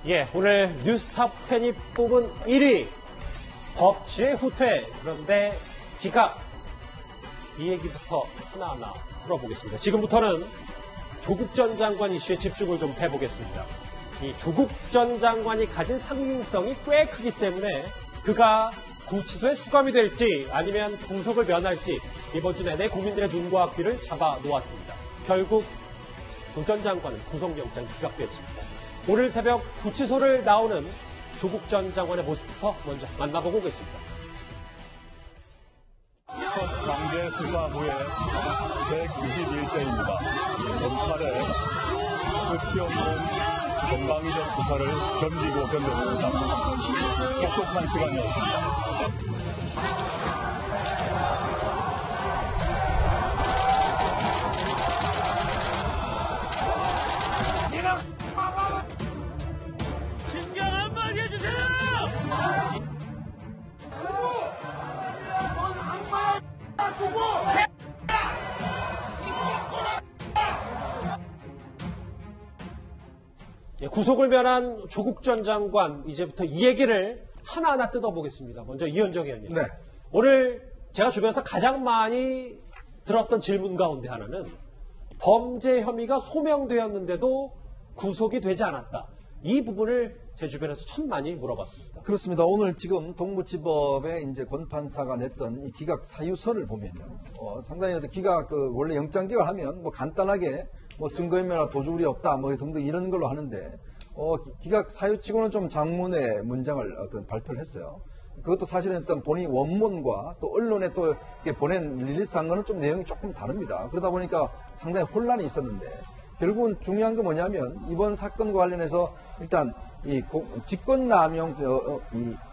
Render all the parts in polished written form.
예, 오늘 뉴스탑 10이 뽑은 1위 법치의 후퇴. 그런데 기각 이 얘기부터 하나하나 풀어보겠습니다. 지금부터는 조국 전 장관 이슈에 집중을 좀 해보겠습니다. 이 조국 전 장관이 가진 상징성이 꽤 크기 때문에 그가 구치소에 수감이 될지 아니면 구속을 면할지 이번 주 내내 국민들의 눈과 귀를 잡아 놓았습니다. 결국 조 전 장관은 구속영장이 기각됐습니다. 오늘 새벽 구치소를 나오는 조국 전 장관의 모습부터 먼저 만나보고 오겠습니다. 첫 강제 수사 후에 190일째입니다. 검찰의 끝이 없는 전방위적 수사를 견디고 견뎠습니다. 혹독한 시간이었습니다. 진정한 말 해주세요! 예, 구속을 면한 조국 전 장관, 이제부터 이 얘기를 하나하나 뜯어보겠습니다. 먼저 이현정 의원님. 네. 오늘 제가 주변에서 가장 많이 들었던 질문 가운데 하나는 범죄 혐의가 소명되었는데도 구속이 되지 않았다. 이 부분을 제 주변에서 참 많이 물어봤습니다. 그렇습니다. 오늘 지금 동부지법에 이제 권 판사가 냈던 이 기각 사유서를 보면요. 상당히 기각 원래 영장 기각하면 뭐 간단하게 뭐 증거인멸이나 도주울이 없다 뭐 등등 이런 걸로 하는데 기각 사유치고는 좀 장문의 문장을 발표를 했어요. 그것도 사실은 본인 원문과 또 언론에 또 이렇게 보낸 릴리스한 거는 좀 내용이 조금 다릅니다. 그러다 보니까 상당히 혼란이 있었는데 결국은 중요한 건 뭐냐면 이번 사건과 관련해서 일단 이 직권남용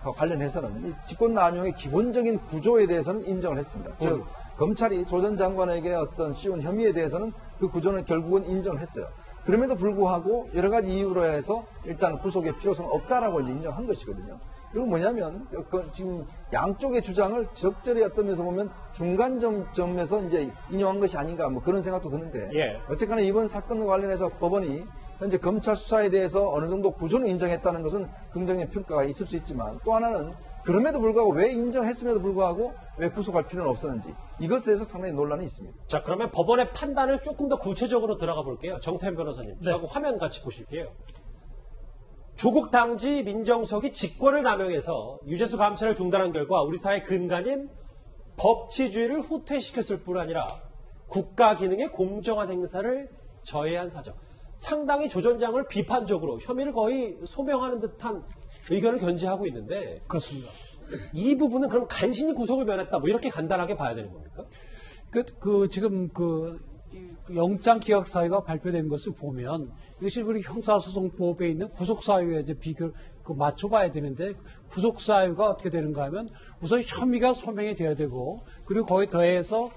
관련해서는 이 직권남용의 기본적인 구조에 대해서는 인정을 했습니다. 즉 검찰이 조 전 장관에게 어떤 씌운 혐의에 대해서는 그 구조는 결국은 인정을 했어요. 그럼에도 불구하고 여러 가지 이유로 해서 일단 구속의 필요성 없다라고 이제 인정한 것이거든요. 그리고 뭐냐면 지금 양쪽의 주장을 적절히 어떤 면에서 보면 중간 점에서 이제 인용한 것이 아닌가 뭐 그런 생각도 드는데 예. 어쨌거나 이번 사건과 관련해서 법원이 현재 검찰 수사에 대해서 어느 정도 구조는 인정했다는 것은 긍정의 평가가 있을 수 있지만 또 하나는 그럼에도 불구하고 왜 인정했음에도 불구하고 왜 구속할 필요는 없었는지 이것에 대해서 상당히 논란이 있습니다. 자, 그러면 법원의 판단을 조금 더 구체적으로 들어가 볼게요. 정태현 변호사님, 저하고 화면 같이 보실게요. 조국 당시 민정수석이 직권을 남용해서 유재수 감찰을 중단한 결과 우리 사회 근간인 법치주의를 후퇴시켰을 뿐 아니라 국가 기능의 공정한 행사를 저해한 사정. 상당히 조 전 장관을 비판적으로 혐의를 거의 소명하는 듯한 의견을 견지하고 있는데 그렇습니다. 이 부분은 그럼 간신히 구속을 면했다 뭐 이렇게 간단하게 봐야 되는 겁니까? 지금 영장 기각 사유가 발표된 것을 보면 이것이 우리 형사소송법에 있는 구속 사유에 이제 맞춰봐야 되는데 구속 사유가 어떻게 되는가 하면 우선 혐의가 소명이 되어야 되고 그리고 거기에 더해서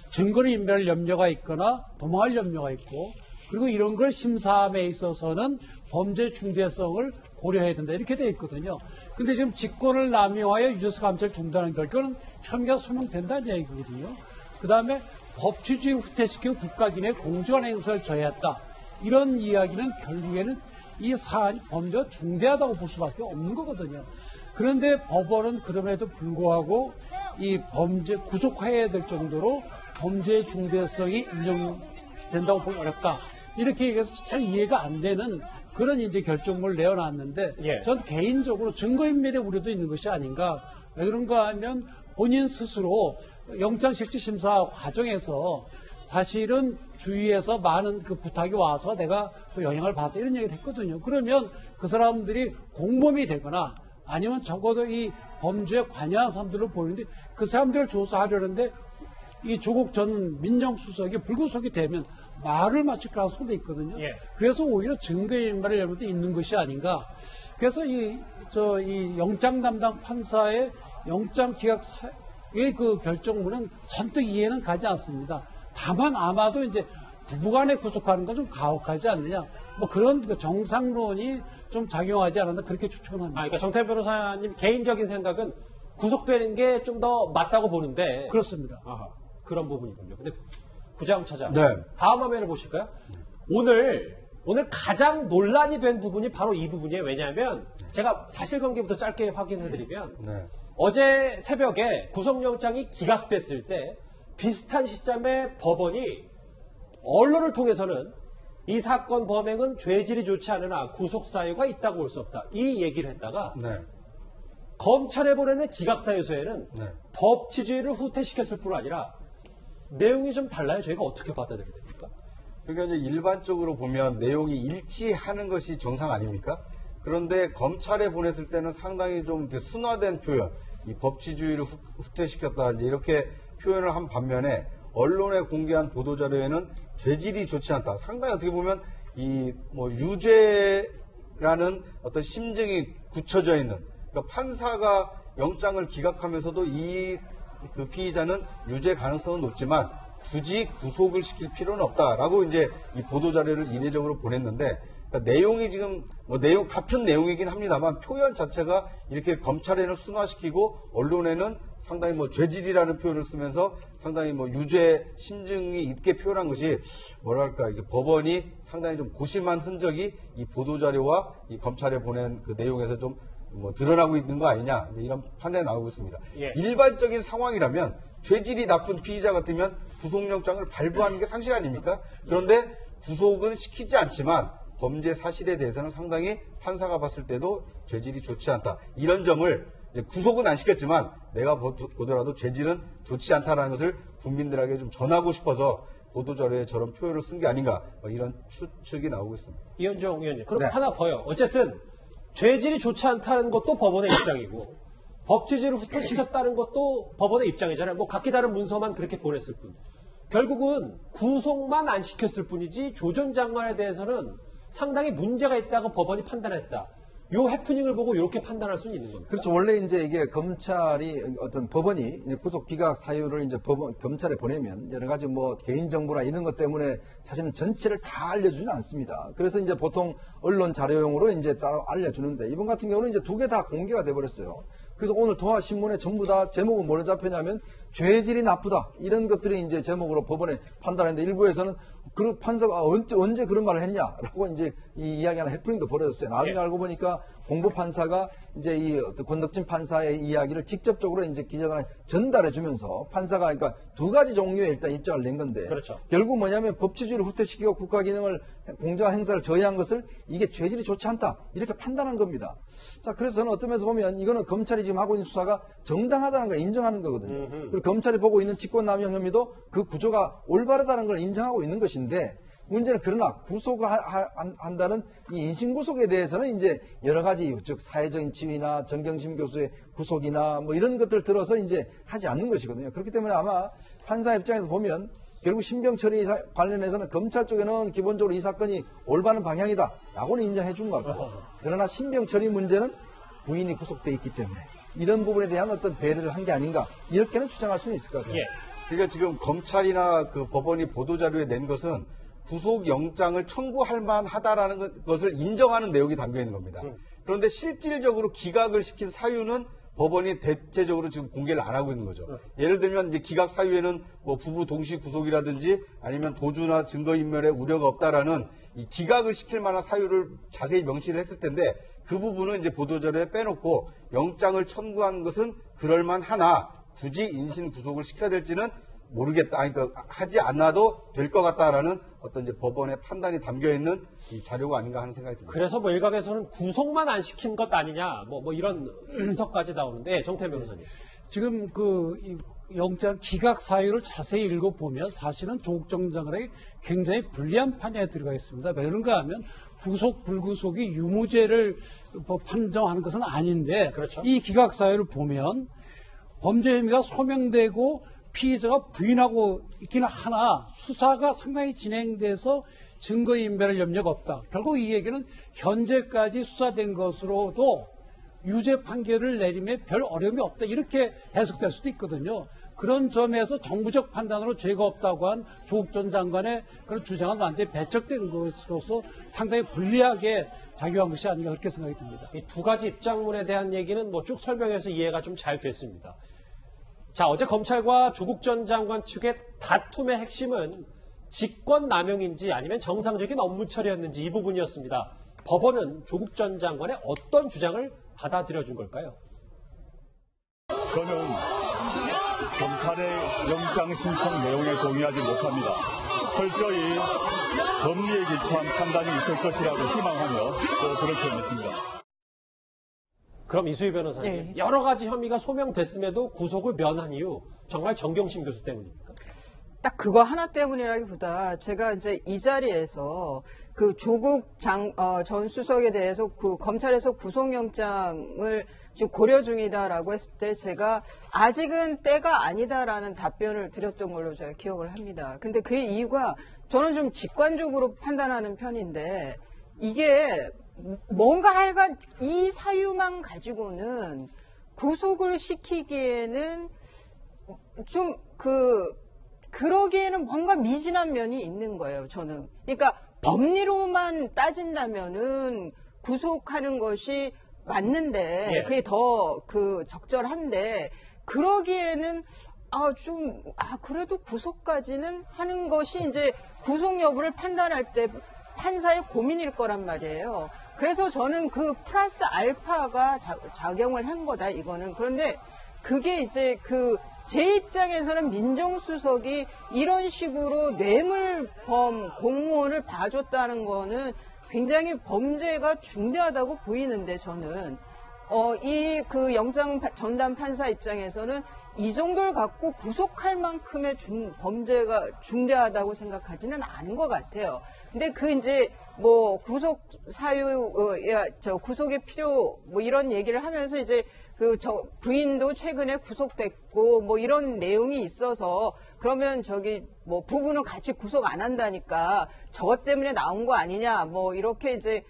증거를 인멸할 염려가 있거나 도망할 염려가 있고 그리고 이런 걸 심사함에 있어서는 범죄 중대성을 고려해야 된다 이렇게 되어 있거든요. 근데 지금 직권을 남용하여 유재수 감찰을 중단한 결과는 혐의가 소명된다는 얘기거든요. 그 다음에 법치주의를 후퇴시키고 국가기능의 공정한 행사를 저해했다. 이런 이야기는 결국에는 이 사안이 범죄가 중대하다고 볼 수밖에 없는 거거든요. 그런데 법원은 그럼에도 불구하고 이 범죄 구속해야 될 정도로 범죄의 중대성이 인정된다고 보기 어렵다. 이렇게 얘기해서 잘 이해가 안 되는 그런 이제 결정문을 내어놨는데 예. 전 개인적으로 증거인멸의 우려도 있는 것이 아닌가. 왜 그런가 하면 본인 스스로 영장실질심사 과정에서 사실은 주위에서 많은 부탁이 와서 내가 영향을 받았다 이런 얘기를 했거든요. 그러면 그 사람들이 공범이 되거나 아니면 적어도 이 범죄에 관여한 사람들로 보이는데 그 사람들을 조사하려는데 이 조국 전 민정수석이 불구속이 되면 말을 맞출 가능성도 있거든요. 예. 그래서 오히려 증거인멸을 여러분들 있는 것이 아닌가. 그래서 이 영장 담당 판사의 영장 기각의 결정문은 선뜻 이해는 가지 않습니다. 다만 아마도 이제 부부간에 구속하는 건 좀 가혹하지 않느냐. 뭐 그런 정상론이 좀 작용하지 않았나 그렇게 추측은 합니다. 그러니까 정태현 변호사님 개인적인 생각은 구속되는 게 좀 더 맞다고 보는데 그렇습니다. 그런 부분이군요. 근데 구자영 차장 네. 다음 화면을 보실까요? 오늘 오늘 가장 논란이 된 부분이 바로 이 부분이에요. 왜냐하면 제가 사실관계부터 짧게 확인해드리면 네. 어제 새벽에 구속영장이 기각됐을 때 비슷한 시점에 법원이 언론을 통해서는 이 사건 범행은 죄질이 좋지 않으나 구속사유가 있다고 볼 수 없다. 이 얘기를 했다가 네. 검찰에 보내는 기각사유서에는 네. 법 취지를 후퇴시켰을 뿐 아니라 내용이 좀 달라요. 저희가 어떻게 받아들여야 됩니까? 그러니까 이제 일반적으로 보면 내용이 일치하는 것이 정상 아닙니까? 그런데 검찰에 보냈을 때는 상당히 좀 이렇게 순화된 표현, 이 법치주의를 후퇴시켰다 이제 이렇게 표현을 한 반면에 언론에 공개한 보도자료에는 죄질이 좋지 않다. 상당히 어떻게 보면 이 뭐 유죄라는 어떤 심증이 굳혀져 있는, 그러니까 판사가 영장을 기각하면서도 그 피의자는 유죄 가능성은 높지만 굳이 구속을 시킬 필요는 없다라고 이제 이 보도자료를 이례적으로 보냈는데, 그러니까 내용이 지금 같은 내용이긴 합니다만 표현 자체가 이렇게 검찰에는 순화시키고 언론에는 상당히 죄질이라는 표현을 쓰면서 상당히 유죄 심증이 있게 표현한 것이 뭐랄까, 이게 법원이 상당히 좀 고심한 흔적이 이 보도자료와 이 검찰에 보낸 그 내용에서 좀 드러나고 있는 거 아니냐, 이런 판단이 나오고 있습니다. 예. 일반적인 상황이라면 죄질이 나쁜 피의자 같으면 구속영장을 발부하는 게 상식 아닙니까? 그런데 구속은 시키지 않지만 범죄 사실에 대해서는 상당히 판사가 봤을 때도 죄질이 좋지 않다. 이런 점을 이제 구속은 안 시켰지만 내가 보더라도 죄질은 좋지 않다라는 것을 국민들에게 좀 전하고 싶어서 보도자료에 저런 표현을 쓴 게 아닌가, 이런 추측이 나오고 있습니다. 이현정 의원님. 그럼 네. 하나 더요. 어쨌든 죄질이 좋지 않다는 것도 법원의 입장이고 법치지를 후퇴시켰다는 것도 법원의 입장이잖아요. 각기 다른 문서만 그렇게 보냈을 뿐. 결국은 구속만 안 시켰을 뿐이지 조 전 장관에 대해서는 상당히 문제가 있다고 법원이 판단했다. 요 해프닝을 보고 이렇게 판단할 수는 있는 겁니다. 그렇죠. 원래 이제 이게 검찰이 어떤 법원이 이제 구속 기각 사유를 이제 검찰에 보내면 여러 가지 개인정보나 이런 것 때문에 사실은 전체를 다 알려주지는 않습니다. 그래서 이제 보통 언론 자료용으로 이제 따로 알려주는데 이번 같은 경우는 이제 두 개 다 공개가 돼버렸어요. 그래서 오늘 동아신문에 전부 다 제목은 뭐로 잡혔냐면 죄질이 나쁘다, 이런 것들이 이제 제목으로 법원에 판단했는데 일부에서는 그 판사가 언제 그런 말을 했냐라고 이제 이 이야기하는 해프닝도 벌어졌어요. 나중에 예. 알고 보니까 공보 판사가 이제 이 권덕진 판사의 이야기를 직접적으로 이제 기자단에 전달해 주면서 판사가 그러니까 두 가지 종류의 일단 입장을 낸 건데, 그렇죠. 결국 뭐냐면 법치주의를 후퇴시키고 국가 기능을 공정한 행사를 저해한 것을 이게 죄질이 좋지 않다, 이렇게 판단한 겁니다. 자, 그래서 저는 어떤 면에서 보면 이거는 검찰이 지금 하고 있는 수사가 정당하다는 걸 인정하는 거거든요. 그리고 검찰이 보고 있는 직권남용 혐의도 그 구조가 올바르다는 걸 인정하고 있는 것인데, 문제는 그러나 구속한다는 이 인신구속에 대해서는 이제 여러 가지, 즉 사회적인 지위나 정경심 교수의 구속이나 이런 것들 들어서 이제 하지 않는 것이거든요. 그렇기 때문에 아마 판사 입장에서 보면 결국 신병 처리 관련해서는 검찰 쪽에는 기본적으로 이 사건이 올바른 방향이다라고는 인정해 준 것 같고, 그러나 신병 처리 문제는 부인이 구속돼 있기 때문에 이런 부분에 대한 어떤 배려를 한 게 아닌가, 이렇게는 주장할 수는 있을 것 같습니다. 예. 그러니까 지금 검찰이나 그 법원이 보도자료에 낸 것은 구속영장을 청구할 만하다라는 것을 인정하는 내용이 담겨 있는 겁니다. 그런데 실질적으로 기각을 시킨 사유는 법원이 대체적으로 지금 공개를 안 하고 있는 거죠. 예를 들면 이제 기각 사유에는 부부 동시 구속이라든지 아니면 도주나 증거인멸의 우려가 없다라는 이 기각을 시킬 만한 사유를 자세히 명시를 했을 텐데, 그 부분은 이제 보도자료에 빼놓고 영장을 청구한 것은 그럴만하나 굳이 인신 구속을 시켜야 될지는 모르겠다, 그러니까 하지 않아도 될 것 같다라는 어떤 이제 법원의 판단이 담겨 있는 이 자료가 아닌가 하는 생각이 듭니다. 그래서 일각에서는 구속만 안 시킨 것 아니냐, 이런 분석까지 나오는데, 정태현 변호사님. 지금 이 영장 기각 사유를 자세히 읽어보면 사실은 조국 전 장관에게 굉장히 불리한 판단에 들어가 있습니다. 왜 그런가 하면 구속, 불구속이 유무죄를 판정하는 것은 아닌데, 그렇죠. 이 기각 사유를 보면 범죄 혐의가 소명되고 피의자가 부인하고 있기는 하나 수사가 상당히 진행돼서 증거인멸할 염려가 없다. 결국 이 얘기는 현재까지 수사된 것으로도 유죄 판결을 내림에 별 어려움이 없다, 이렇게 해석될 수도 있거든요. 그런 점에서 정부적 판단으로 죄가 없다고 한 조국 전 장관의 그런 주장은 완전히 배척된 것으로서 상당히 불리하게 작용한 것이 아닌가, 그렇게 생각이 듭니다. 이 두 가지 입장문에 대한 얘기는 쭉 설명해서 이해가 좀 잘 됐습니다. 자, 어제 검찰과 조국 전 장관 측의 다툼의 핵심은 직권남용인지 아니면 정상적인 업무 처리였는지 이 부분이었습니다. 법원은 조국 전 장관의 어떤 주장을 받아들여준 걸까요? 저는 검찰의 영장 신청 내용에 동의하지 못합니다. 철저히 법리에 기초한 판단이 있을 것이라고 희망하며 또 그렇게 믿습니다. 그럼 이수희 변호사님, 네. 여러 가지 혐의가 소명됐음에도 구속을 면한 이유 정말 정경심 교수 때문입니까? 딱 그거 하나 때문이라기보다 제가 이제 이 자리에서 그 조국 전 수석에 대해서 그 검찰에서 구속영장을 지금 고려 중이다라고 했을 때 제가 아직은 때가 아니다라는 답변을 드렸던 걸로 제가 기억을 합니다. 근데 그 이유가 저는 좀 직관적으로 판단하는 편인데 이게 뭔가 하여간 이 사유만 가지고는 구속을 시키기에는 좀 그러기에는 뭔가 미진한 면이 있는 거예요, 저는. 그러니까 법리로만 따진다면은 구속하는 것이 맞는데, 예. 그게 더 적절한데, 그러기에는 그래도 구속까지는 하는 것이 이제 구속 여부를 판단할 때 판사의 고민일 거란 말이에요. 그래서 저는 그 플러스 알파가 작용을 한 거다, 이거는. 그런데 그게 이제 제 입장에서는 민정수석이 이런 식으로 뇌물범 공무원을 봐줬다는 거는 굉장히 범죄가 중대하다고 보이는데 저는 영장 전담 판사 입장에서는 이 정도를 갖고 구속할 만큼의 범죄가 중대하다고 생각하지는 않은 것 같아요. 근데 이제 구속 사유, 구속의 필요 이런 얘기를 하면서 이제 부인도 최근에 구속됐고 이런 내용이 있어서 그러면 부부는 같이 구속 안 한다니까 저것 때문에 나온 거 아니냐 이렇게 이제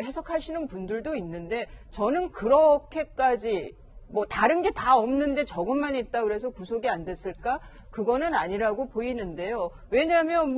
해석하시는 분들도 있는데 저는 그렇게까지 다른 게 다 없는데 저것만 있다 그래서 구속이 안 됐을까? 그거는 아니라고 보이는데요. 왜냐하면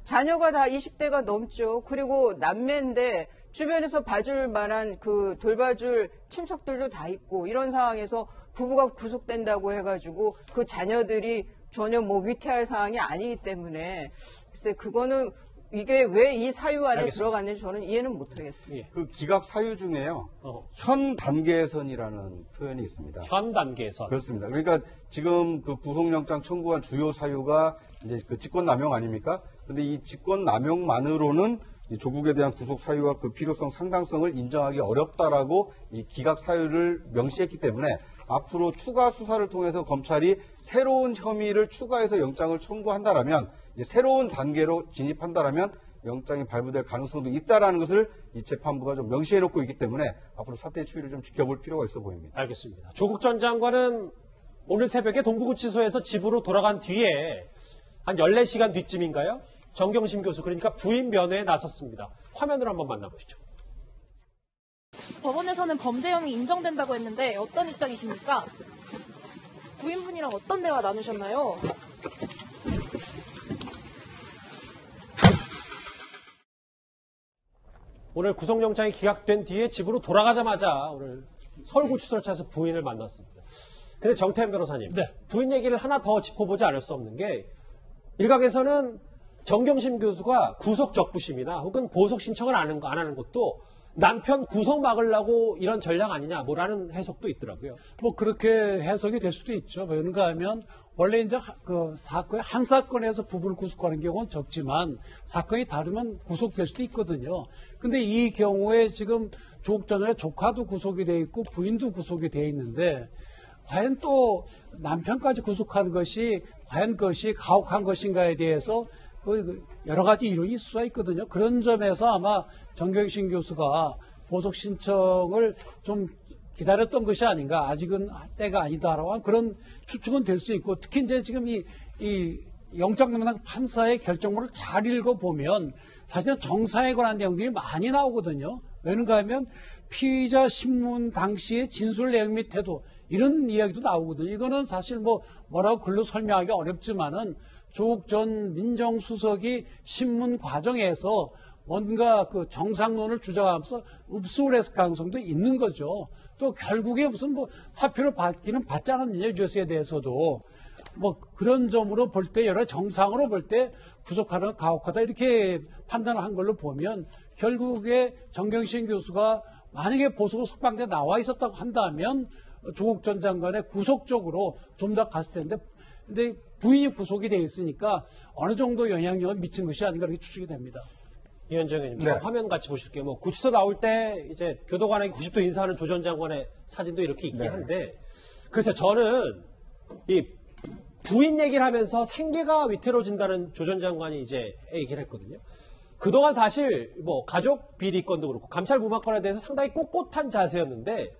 자녀가 다 20대가 넘죠. 그리고 남매인데 주변에서 봐줄 만한 돌봐줄 친척들도 다 있고 이런 상황에서 부부가 구속된다고 해가지고 그 자녀들이 전혀 위태할 상황이 아니기 때문에 글쎄 그거는 이게 왜 이 사유 안에 알겠습니다. 들어갔는지 저는 이해는 못하겠습니다. 예. 그 기각 사유 중에요. 현 단계선이라는 표현이 있습니다. 현 단계에서. 그렇습니다. 그러니까 지금 구속영장 청구한 주요 사유가 이제 직권남용 아닙니까? 근데 이 직권남용만으로는 이 조국에 대한 구속 사유와 그 필요성, 상당성을 인정하기 어렵다라고 이 기각 사유를 명시했기 때문에 앞으로 추가 수사를 통해서 검찰이 새로운 혐의를 추가해서 영장을 청구한다라면 이제 새로운 단계로 진입한다라면 영장이 발부될 가능성도 있다라는 것을 이 재판부가 좀 명시해놓고 있기 때문에 앞으로 사태의 추이를 좀 지켜볼 필요가 있어 보입니다. 알겠습니다. 조국 전 장관은 오늘 새벽에 동부구치소에서 집으로 돌아간 뒤에 한 14시간 뒤쯤인가요? 정경심 교수, 그러니까 부인 면회에 나섰습니다. 화면으로 한번 만나보시죠. 법원에서는 범죄 혐의 인정된다고 했는데 어떤 입장이십니까? 부인분이랑 어떤 대화 나누셨나요? 오늘 구속영장이 기각된 뒤에 집으로 돌아가자마자 오늘 서울구치소를 찾아서 부인을 만났습니다. 근데 정태현 변호사님, 네. 부인 얘기를 하나 더 짚어보지 않을 수 없는 게 일각에서는 정경심 교수가 구속 적부심이나 혹은 보석 신청을 안 하는 것도 남편 구속 막으려고 이런 전략 아니냐 뭐라는 해석도 있더라고요. 그렇게 해석이 될 수도 있죠. 왜그런가 하면 원래 이제 한 사건에서 부부를 구속하는 경우는 적지만 사건이 다르면 구속될 수도 있거든요. 근데 이 경우에 지금 조국 전의 조카도 구속이 돼 있고 부인도 구속이 돼 있는데 과연 또 남편까지 구속하는 것이 과연 그것이 가혹한 것인가에 대해서 여러 가지 이론이 있을 수가 있거든요. 그런 점에서 아마 정경심 교수가 보석 신청을 좀 기다렸던 것이 아닌가, 아직은 때가 아니다라고 그런 추측은 될 수 있고, 특히 이제 지금 이 영장 담당 판사의 결정문을 잘 읽어보면 사실은 정상에 관한 내용들이 많이 나오거든요. 왜는가 하면 피의자 신문 당시의 진술 내용 및 태도 이런 이야기도 나오거든요. 이거는 사실 뭐라고 글로 설명하기 어렵지만은 조국 전 민정수석이 신문 과정에서 뭔가 정상론을 주장하면서 읍소를 했을 가능성도 있는 거죠. 또 결국에 무슨 사표를 받기는 받지 않았느냐, 유죄수에 대해서도. 뭐 그런 점으로 볼 때 여러 정상으로 볼 때 구속하는 가혹하다 이렇게 판단을 한 걸로 보면 결국에 정경심 교수가 만약에 보수 석방돼 나와 있었다고 한다면 조국 전 장관의 구속 쪽으로 좀 더 갔을 텐데 근데 부인이 구속이 돼 있으니까 어느 정도 영향력을 미친 것이 아닌가 이렇게 추측이 됩니다. 이현정 의원님, 네. 화면 같이 보실게요. 뭐 구치소 나올 때 이제 교도관에게 90도 인사하는 조 전 장관의 사진도 이렇게 있긴 한데, 그래서 저는 이 부인 얘기를 하면서 생계가 위태로워진다는 조 전 장관이 이제 얘기를 했거든요. 그동안 사실 뭐 가족 비리건도 그렇고 감찰 무마건에 대해서 상당히 꼿꼿한 자세였는데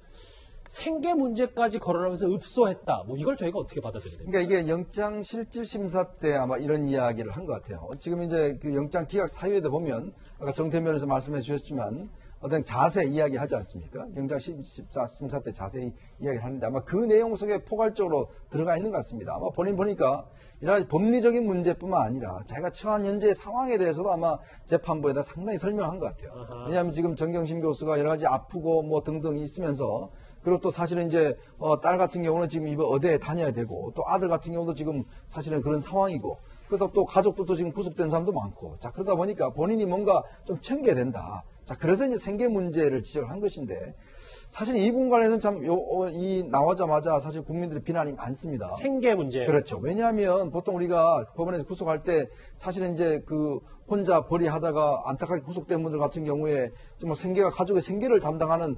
생계 문제까지 거론하면서 읍소했다. 뭐 이걸 저희가 어떻게 받아들여야 됩니까? 그러니까 이게 영장 실질 심사 때 아마 이런 이야기를 한 것 같아요. 지금 이제 그 영장 기각 사유에도 보면 아까 정태현 변호사 말씀해 주셨지만 어떤 자세 이야기 하지 않습니까? 영장 심사 때 자세히 이야기를 하는데 아마 그 내용 속에 포괄적으로 들어가 있는 것 같습니다. 아마 본인 보니까 이런 법리적인 문제뿐만 아니라 자기가 처한 현재의 상황에 대해서도 아마 재판부에다 상당히 설명한 것 같아요. 왜냐하면 지금 정경심 교수가 여러 가지 아프고 뭐 등등 있으면서 그리고 또 사실은 이제 딸 같은 경우는 지금 이번 어대에 다녀야 되고 또 아들 같은 경우도 지금 사실은 그런 상황이고 그러다 또 가족들도 지금 구속된 사람도 많고 자 그러다 보니까 본인이 뭔가 좀 챙겨야 된다. 자 그래서 이제 생계 문제를 지적을 한 것인데 사실 이 부분 관련해서는 참 이 나오자마자 사실 국민들의 비난이 많습니다. 생계 문제. 그렇죠. 왜냐하면 보통 우리가 법원에서 구속할 때 사실은 이제 그 혼자 벌이하다가 안타깝게 구속된 분들 같은 경우에 정말 생계가 가족의 생계를 담당하는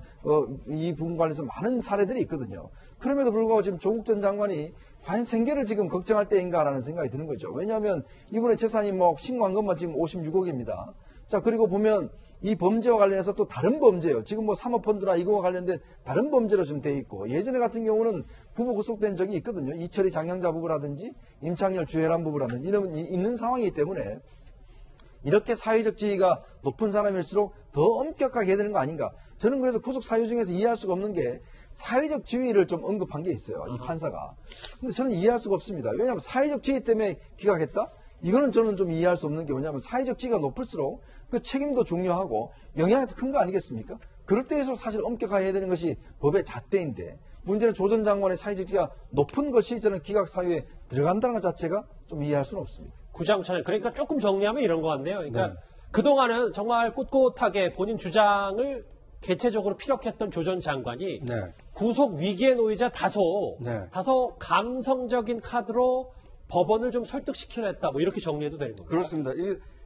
이 부분 관련해서 많은 사례들이 있거든요. 그럼에도 불구하고 지금 조국 전 장관이 과연 생계를 지금 걱정할 때인가라는 생각이 드는 거죠. 왜냐하면 이분의 재산이 뭐 신고한 것만 지금 56억입니다. 자 그리고 보면 이 범죄와 관련해서 또 다른 범죄요. 지금 뭐 사모펀드나 이거와 관련된 다른 범죄로 좀 돼 있고 예전에 같은 경우는 부부 구속된 적이 있거든요. 이철희 장영자 부부라든지 임창열 주혜란 부부라든지 이런 있는 상황이기 때문에 이렇게 사회적 지위가 높은 사람일수록 더 엄격하게 해야 되는 거 아닌가. 저는 그래서 구속 사유 중에서 이해할 수가 없는 게 사회적 지위를 좀 언급한 게 있어요. 이 판사가. 근데 저는 이해할 수가 없습니다. 왜냐하면 사회적 지위 때문에 기각했다? 이거는 저는 좀 이해할 수 없는 게 뭐냐면 사회적 지위가 높을수록 그 책임도 중요하고 영향이 더 큰 거 아니겠습니까? 그럴 때에서 사실 엄격하게 해야 되는 것이 법의 잣대인데 문제는 조 전 장관의 사회적 지위가 높은 것이 저는 기각 사유에 들어간다는 것 자체가 좀 이해할 수는 없습니다. 구장천에 그러니까 조금 정리하면 이런 것 같네요. 그러니까 그동안은 정말 꼿꼿하게 본인 주장을 개체적으로 피력했던 조 전 장관이 구속 위기에 놓이자 다소 감성적인 카드로 법원을 좀 설득시키려 했다. 뭐 이렇게 정리해도 되는 겁니다. 그렇습니다.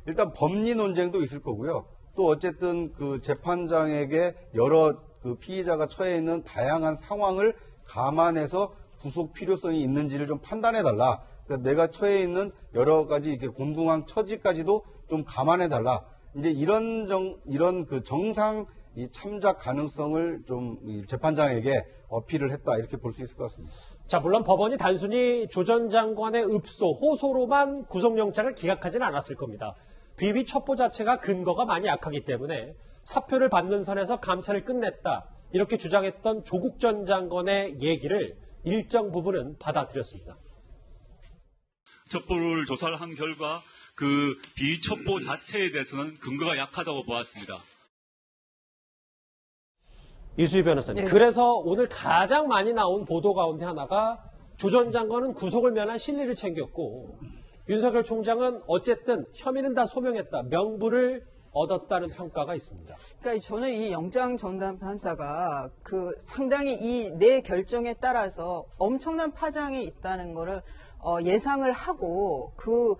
일단 법리 논쟁도 있을 거고요. 또 어쨌든 그 재판장에게 여러 그 피의자가 처해 있는 다양한 상황을 감안해서 구속 필요성이 있는지를 좀 판단해달라. 그러니까 내가 처해 있는 여러 가지 이렇게 곤궁한 처지까지도 좀 감안해달라. 이제 이런 그 정상 이 참작 가능성을 좀 재판장에게 어필을 했다. 이렇게 볼 수 있을 것 같습니다. 자, 물론 법원이 단순히 조 전 장관의 읍소, 호소로만 구속영장을 기각하지는 않았을 겁니다. 비비 첩보 자체가 근거가 많이 약하기 때문에 사표를 받는 선에서 감찰을 끝냈다. 이렇게 주장했던 조국 전 장관의 얘기를 일정 부분은 받아들였습니다. 첩보를 조사를 한 결과 그 비첩보 자체에 대해서는 근거가 약하다고 보았습니다. 이수희 변호사님. 네. 그래서 오늘 가장 많이 나온 보도 가운데 하나가 조 전 장관은 구속을 면한 실리를 챙겼고 윤석열 총장은 어쨌든 혐의는 다 소명했다. 명분을 얻었다는 평가가 있습니다. 그러니까 저는 이 영장 전담 판사가 그 상당히 이 내 결정에 따라서 엄청난 파장이 있다는 거를 예상을 하고 그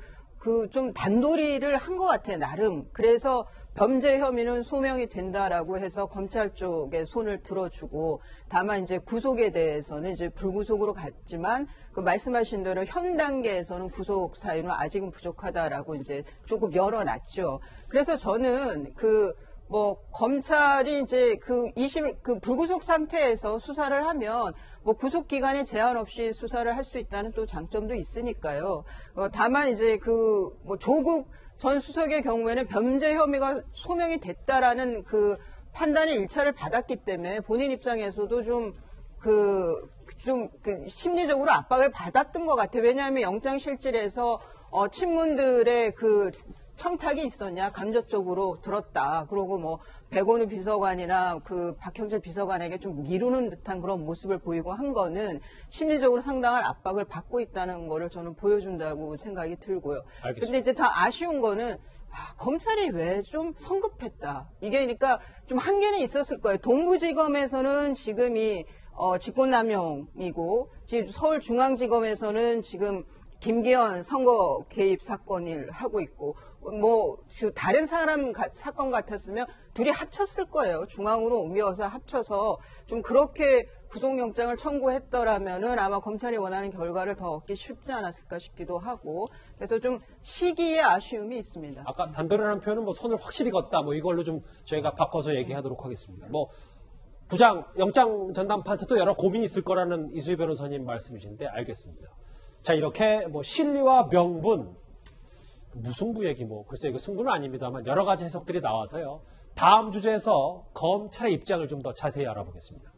좀 단도리를 한 것 같아요, 나름. 그래서 범죄 혐의는 소명이 된다라고 해서 검찰 쪽에 손을 들어주고 다만 이제 구속에 대해서는 이제 불구속으로 갔지만 그 말씀하신 대로 현 단계에서는 구속 사유는 아직은 부족하다라고 이제 조금 열어놨죠. 그래서 저는 검찰이 이제 그 불구속 상태에서 수사를 하면 뭐 구속 기간에 제한 없이 수사를 할 수 있다는 또 장점도 있으니까요. 다만 이제 조국 전 수석의 경우에는 범죄 혐의가 소명이 됐다라는 그 판단의 일차를 받았기 때문에 본인 입장에서도 좀 심리적으로 압박을 받았던 것 같아요. 왜냐하면 영장 실질에서 친문들의 청탁이 있었냐, 감정적으로 들었다. 그리고 뭐 백원우 비서관이나 그 박형철 비서관에게 좀 미루는 듯한 그런 모습을 보이고 한 거는 심리적으로 상당한 압박을 받고 있다는 거를 저는 보여준다고 생각이 들고요. 알겠습니다. 근데 이제 더 아쉬운 거는 검찰이 왜 좀 성급했다. 이게 그러니까 좀 한계는 있었을 거예요. 동부지검에서는 지금이 직권남용이고 지금 서울중앙지검에서는 지금 김기현 선거 개입 사건을 하고 있고 뭐 다른 사람 사건 같았으면 둘이 합쳤을 거예요. 중앙으로 옮겨서 합쳐서 좀 그렇게 구속영장을 청구했더라면은 아마 검찰이 원하는 결과를 더 얻기 쉽지 않았을까 싶기도 하고 그래서 좀 시기의 아쉬움이 있습니다. 아까 단도리라는 표현은 뭐 손을 확실히 걷다 뭐 이걸로 좀 저희가 바꿔서 얘기하도록 하겠습니다. 뭐 부장 영장 전담 판사도 여러 고민이 있을 거라는 이수희 변호사님 말씀이신데 알겠습니다. 자 이렇게 뭐 실리와 명분 무승부 얘기 뭐 글쎄 이거 승부는 아닙니다만 여러 가지 해석들이 나와서요. 다음 주제에서 검찰의 입장을 좀 더 자세히 알아보겠습니다.